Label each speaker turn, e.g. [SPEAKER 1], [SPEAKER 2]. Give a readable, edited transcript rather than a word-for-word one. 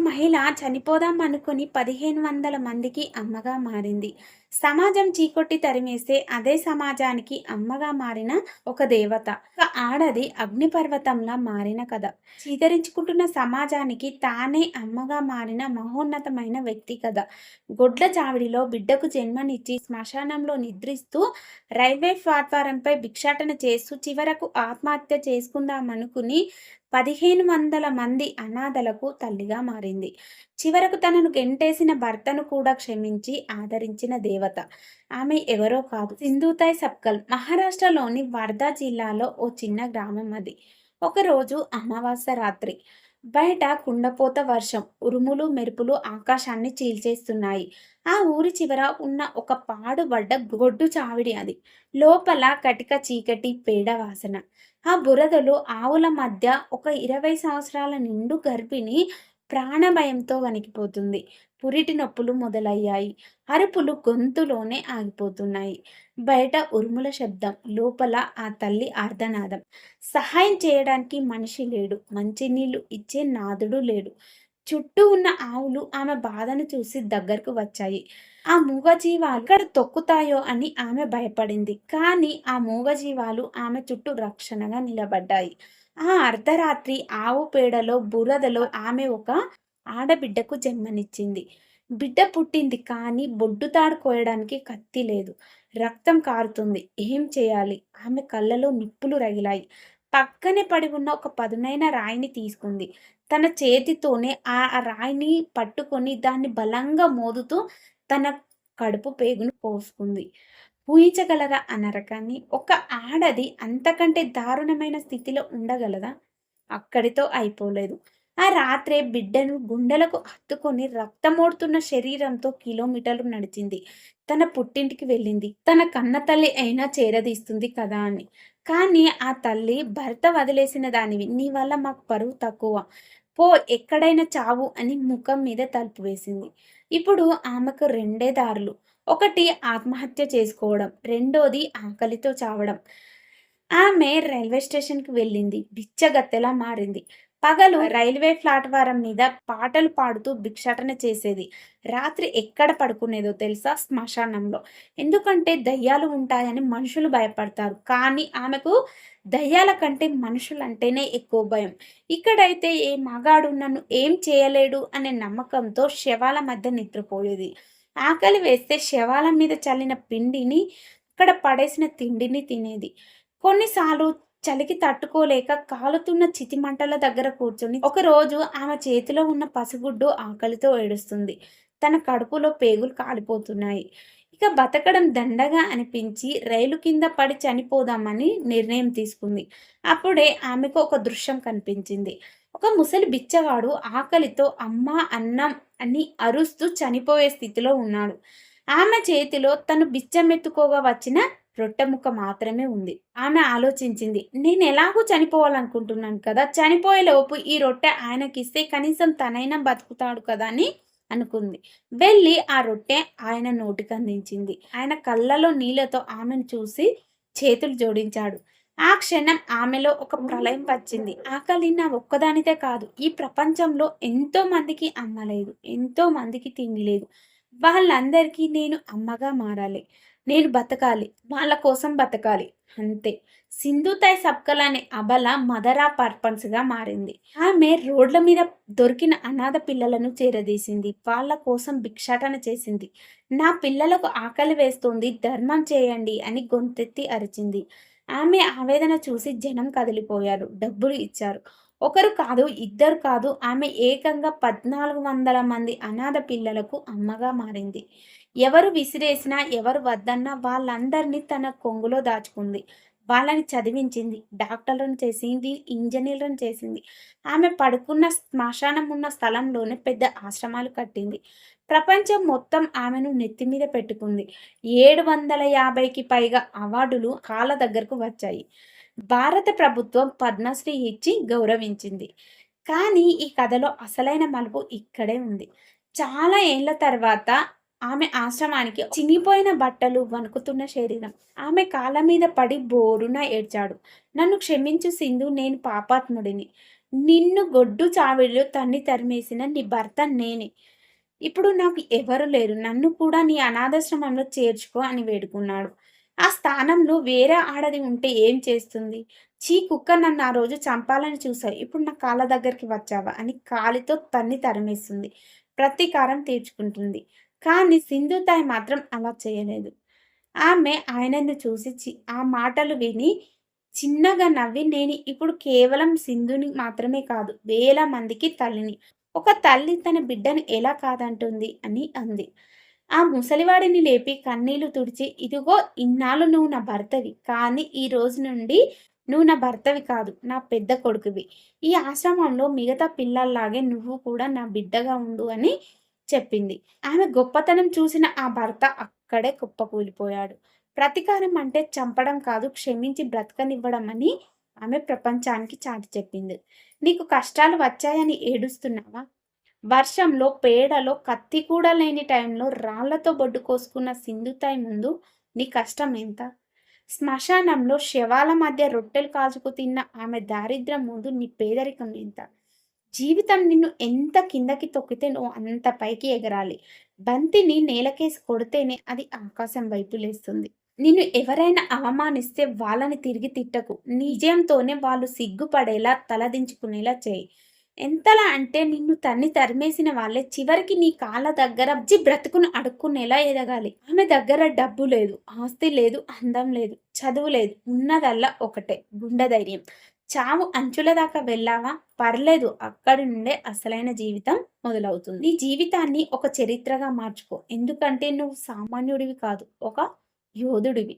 [SPEAKER 1] మహిళ చనిపోదాం అనుకుని 1500 మందికి అమ్మగా మారింది. సమాజం చీకొట్టి తరిమేస్తే అదే సమాజానికి అమ్మగా మారిన ఒక దేవత. ఒక ఆడది అగ్నిపర్వతంలా మారిన కథ. చీదరించుకుంటున్న సమాజానికి తానే అమ్మగా మారిన మహోన్నతమైన వ్యక్తి కథ. గొడ్ల చావిడిలో బిడ్డకు జన్మనిచ్చి శ్మశానంలో నిద్రిస్తూ రైల్వే ప్లాట్ఫారంపై భిక్షాటన చేస్తూ చివరకు ఆత్మహత్య చేసుకుందామనుకుని 1500 మంది అనాథలకు తల్లిగా మారింది. చివరకు తనను గెంటేసిన భర్తను కూడా క్షమించి ఆదరించిన దేవత. ఆమె ఎవరో కాదు, సింధూతాయ్ సప్కల్. మహారాష్ట్రలోని వర్ధా జిల్లాలో ఓ చిన్న గ్రామం అది. ఒకరోజు అమావాస్య రాత్రి. బయట కుండపోత వర్షం, ఉరుములు మెరుపులు ఆకాశాన్ని చీల్చేస్తున్నాయి. ఆ ఊరి చివర ఉన్న ఒక పాడుబడ్డ గొడ్డు చావిడి అది. లోపల కటిక చీకటి, పేడ వాసన. ఆ బురదలో ఆవుల మధ్య ఒక 20 సంవత్సరాల నిండు గర్భిణి ప్రాణభయంతో వణికిపోతుంది. పురిటి నొప్పులు మొదలయ్యాయి. అరుపులు గొంతులోనే ఆగిపోతున్నాయి. బయట ఉరుముల శబ్దం, లోపల ఆ తల్లి ఆర్తనాదం. సహాయం చేయడానికి మనిషి లేడు, మంచినీళ్లు ఇచ్చే నాథుడు లేడు. చుట్టూ ఉన్న ఆవులు ఆమె బాధను చూసి దగ్గరకు వచ్చాయి. ఆ మూగజీవాలు ఎక్కడ తొక్కుతాయో అని ఆమె భయపడింది. కానీ ఆ మూగజీవాలు ఆమె చుట్టూ రక్షణగా నిలబడ్డాయి. ఆ అర్ధరాత్రి ఆవు పేడలో, బురదలో ఆమె ఒక ఆడబిడ్డకు జన్మనిచ్చింది. బిడ్డ పుట్టింది, కానీ బొడ్డు తాడు కోయడానికి కత్తి లేదు. రక్తం కారుతుంది. ఏం చేయాలి? ఆమె కళ్ళలో నిప్పులు రగిలాయి. పక్కనే పడి ఉన్న ఒక పదునైన రాయిని తీసుకుంది. తన చేతితోనే ఆ రాయిని పట్టుకొని దాన్ని బలంగా మోదుతూ తన కడుపు పేగును కోసుకుంది. ఊహించగలరా ఆ నరకాన్ని? ఒక ఆడది అంతకంటే దారుణమైన స్థితిలో ఉండగలదా? అక్కడితో అయిపోలేదు. ఆ రాత్రే బిడ్డను గుండెలకు హత్తుకొని రక్తమోడుతున్న శరీరంతో కిలోమీటర్లు నడిచింది. తన పుట్టింటికి వెళ్ళింది. తన కన్న తల్లి అయినా చేరదీస్తుంది కదా అని. కానీ ఆ తల్లి, భర్త వదిలేసిన దానివి, నీ వల్ల మాకు పరువు తక్కువ, పో ఎక్కడైనా చావు అని ముఖం మీద తలుపు వేసింది. ఇప్పుడు ఆమెకు రెండే దారులు. ఒకటి ఆత్మహత్య చేసుకోవడం, రెండోది ఆకలితో చావడం. ఆమె రైల్వే స్టేషన్‌కి వెళ్ళింది. బిచ్చగత్తెలా మారింది. పగలు రైల్వే ప్లాట్‌ఫారం మీద పాటలు పాడుతూ భిక్షాటన చేసేది. రాత్రి ఎక్కడ పడుకునేదో తెలుసా? శ్మశానంలో. ఎందుకంటే దయ్యాలు ఉంటాయని మనుషులు భయపడతారు. కానీ ఆమెకు దయ్యాల కంటే మనుషులంటేనే ఎక్కువ భయం. ఇక్కడైతే ఏ మగాడు నన్ను ఏం చేయలేడు అనే నమ్మకంతో శవాల మధ్య నిద్రపోయేది. ఆకలి వేస్తే శవాల మీద చల్లిన పిండిని, అక్కడ పడేసిన తిండిని తినేది. కొన్నిసార్లు చలికి తట్టుకోలేక కాలుతున్న చితిమంటల దగ్గర కూర్చొని, ఒకరోజు ఆమె చేతిలో ఉన్న పసిగుడ్డు ఆకలితో ఏడుస్తుంది. తన కడుపులో పేగులు కాలిపోతున్నాయి. ఇక బతకడం దండగా అనిపించి రైలు కింద పడి చనిపోదామని నిర్ణయం తీసుకుంది. అప్పుడే ఆమెకు ఒక దృశ్యం కనిపించింది. ఒక ముసలి బిచ్చగాడు ఆకలితో అమ్మా అన్నం అని అరుస్తూ చనిపోయే స్థితిలో ఉన్నాడు. ఆమె చేతిలో తను బిచ్చమెత్తుకోగా వచ్చిన రొట్టె ముక్క మాత్రమే ఉంది. ఆమె ఆలోచించింది, నేను ఎలాగూ చనిపోవాలనుకుంటున్నాను కదా, చనిపోయేలోపు ఈ రొట్టె ఆయనకిస్తే కనీసం తనైనా బతుకుతాడు కదా అని అనుకుంది. వెళ్ళి ఆ రొట్టె ఆయన నోటికి అందించింది. ఆయన కళ్ళలో నీళ్లతో ఆమెను చూసి చేతులు జోడించాడు. ఆ క్షణం ఆమెలో ఒక ప్రళయం వచ్చింది. ఆకలి నా ఒక్కదానిదే కాదు, ఈ ప్రపంచంలో ఎంతో మందికి అమ్మ లేదు, ఎంతో మందికి తిండి లేదు. వాళ్ళందరికీ నేను అమ్మగా మారాలి. నేను బతకాలి. వాళ్ళ కోసం బతకాలి. అంతే. సింధుతాయ్ సప్కల్ అనే అబల మదర్ ఆఫ్ పర్పన్స్‌గా మారింది. ఆమె రోడ్ల మీద దొరికిన అనాథ పిల్లలను చేరదీసింది. వాళ్ళ కోసం భిక్షాటన చేసింది. నా పిల్లలకు ఆకలి వేస్తోంది, ధర్మం చేయండి అని గొంతెత్తి అరిచింది. ఆమె ఆవేదన చూసి జనం కదిలిపోయారు. డబ్బులు ఇచ్చారు. ఒకరు కాదు, ఇద్దరు కాదు, ఆమె ఏకంగా 1400 మంది అనాథ పిల్లలకు అమ్మగా మారింది. ఎవరు విసిరేసినా, ఎవరు వద్దన్నా వాళ్ళందరినీ తన కొంగులో దాచుకుంది. వాళ్ళని చదివించింది. డాక్టర్లను చేసింది, ఇంజినీర్లను చేసింది. ఆమె పడుకున్న శ్మశానం ఉన్న స్థలంలోనే పెద్ద ఆశ్రమాలు కట్టింది. ప్రపంచం మొత్తం ఆమెను నెత్తి మీద పెట్టుకుంది. 750కి పైగా అవార్డులు కాళ్ళ దగ్గరకు వచ్చాయి. భారత ప్రభుత్వం పద్మశ్రీ ఇచ్చి గౌరవించింది. కానీ ఈ కథలో అసలైన మలుపు ఇక్కడే ఉంది. చాలా ఏళ్ల తర్వాత ఆమె ఆశ్రమానికి చినిగిపోయిన బట్టలు, వణుకుతున్న శరీరం. ఆమె కాళ్ళ మీద పడి బోరున ఏడ్చాడు. నన్ను క్షమించు సింధు, నేను పాపాత్ముడిని. నిన్ను గొడ్డు చావిడిలో తన్ని తరిమేసిన నీ భర్త నేనే. ఇప్పుడు నాకు ఎవరు లేరు. నన్ను కూడా నీ అనాథాశ్రమంలో చేర్చుకో అని వేడుకున్నాడు. ఆ స్థానంలో వేరే ఆడది ఉంటే ఏం చేస్తుంది? ఛీ కుక్క నన్ను ఆ రోజు చంపాలని చూసావు. ఇప్పుడు నా కాళ్ళ దగ్గరికి వచ్చావా? అని కాలితో తన్ని తరిమేస్తుంది. ప్రతీకారం తీర్చుకుంటుంది. కానీ సింధుతాయి మాత్రం అలా చేయలేదు. ఆమె ఆయనను చూసి ఆ మాటలు విని చిన్నగా నవ్వి నేను ఇప్పుడు కేవలం సింధుని మాత్రమే కాదు, వేల మందికి తల్లిని. ఒక తల్లి తన బిడ్డను ఎలా కాదంటుంది అని అంది. ఆ ముసలివాడిని లేపి కన్నీళ్లు తుడిచి, ఇదిగో ఇన్నాళ్ళు నువ్వు నా భర్తవి. కానీ ఈ రోజు నుండి నువ్వు నా భర్తవి కాదు, నా పెద్ద కొడుకువి. ఈ ఆశ్రమంలో మిగతా పిల్లల్లాగే నువ్వు కూడా నా బిడ్డగా ఉండు అని చెప్పింది. ఆమె గొప్పతనం చూసిన ఆ భర్త అక్కడే కుప్పకూలిపోయాడు. ప్రతీకారం అంటే చంపడం కాదు, క్షమించి బ్రతకనివ్వడం అని ఆమె ప్రపంచానికి చాటి చెప్పింది. నీకు కష్టాలు వచ్చాయని ఏడుస్తున్నావా? వర్షంలో, పేడలో, కత్తి కూడా లేని టైంలో రాళ్లతో బొడ్డు కోసుకున్న సింధుతాయి ముందు నీ కష్టం ఎంత? శ్మశానంలో శవాల మధ్య రొట్టెలు కాల్చుకు తిన్న ఆమె దారిద్ర్యం ముందు నీ పేదరికం ఎంత? జీవితం నిన్ను ఎంత కిందకి తొక్కితే నువ్వు అంత పైకి ఎగరాలి. బంతిని నేలకేసి కొడితేనే అది ఆకాశం వైపు లేస్తుంది. నిన్ను ఎవరైనా అవమానిస్తే వాళ్ళని తిరిగి తిట్టకు. నిజంతోనే వాళ్ళు సిగ్గుపడేలా తలదించుకునేలా చేయి. ఎంతలా అంటే నిన్ను తరిమేసిన వాళ్ళే చివరికి నీ కాళ్ళ దగ్గర బ్రతుకును అడుక్కునేలా ఎదగాలి. ఆమె దగ్గర డబ్బు లేదు, ఆస్తి లేదు, అందం లేదు, చదువు లేదు. ఉన్నదల్లా ఒకటే గుండె ధైర్యం. చావు అంచుల దాకా వెళ్ళావా? పర్లేదు, అక్కడి నుండే అసలైన జీవితం మొదలవుతుంది. నీ జీవితాన్ని ఒక చరిత్రగా మార్చుకో. ఎందుకంటే నువ్వు సామాన్యుడివి కాదు, ఒక యోధుడివి.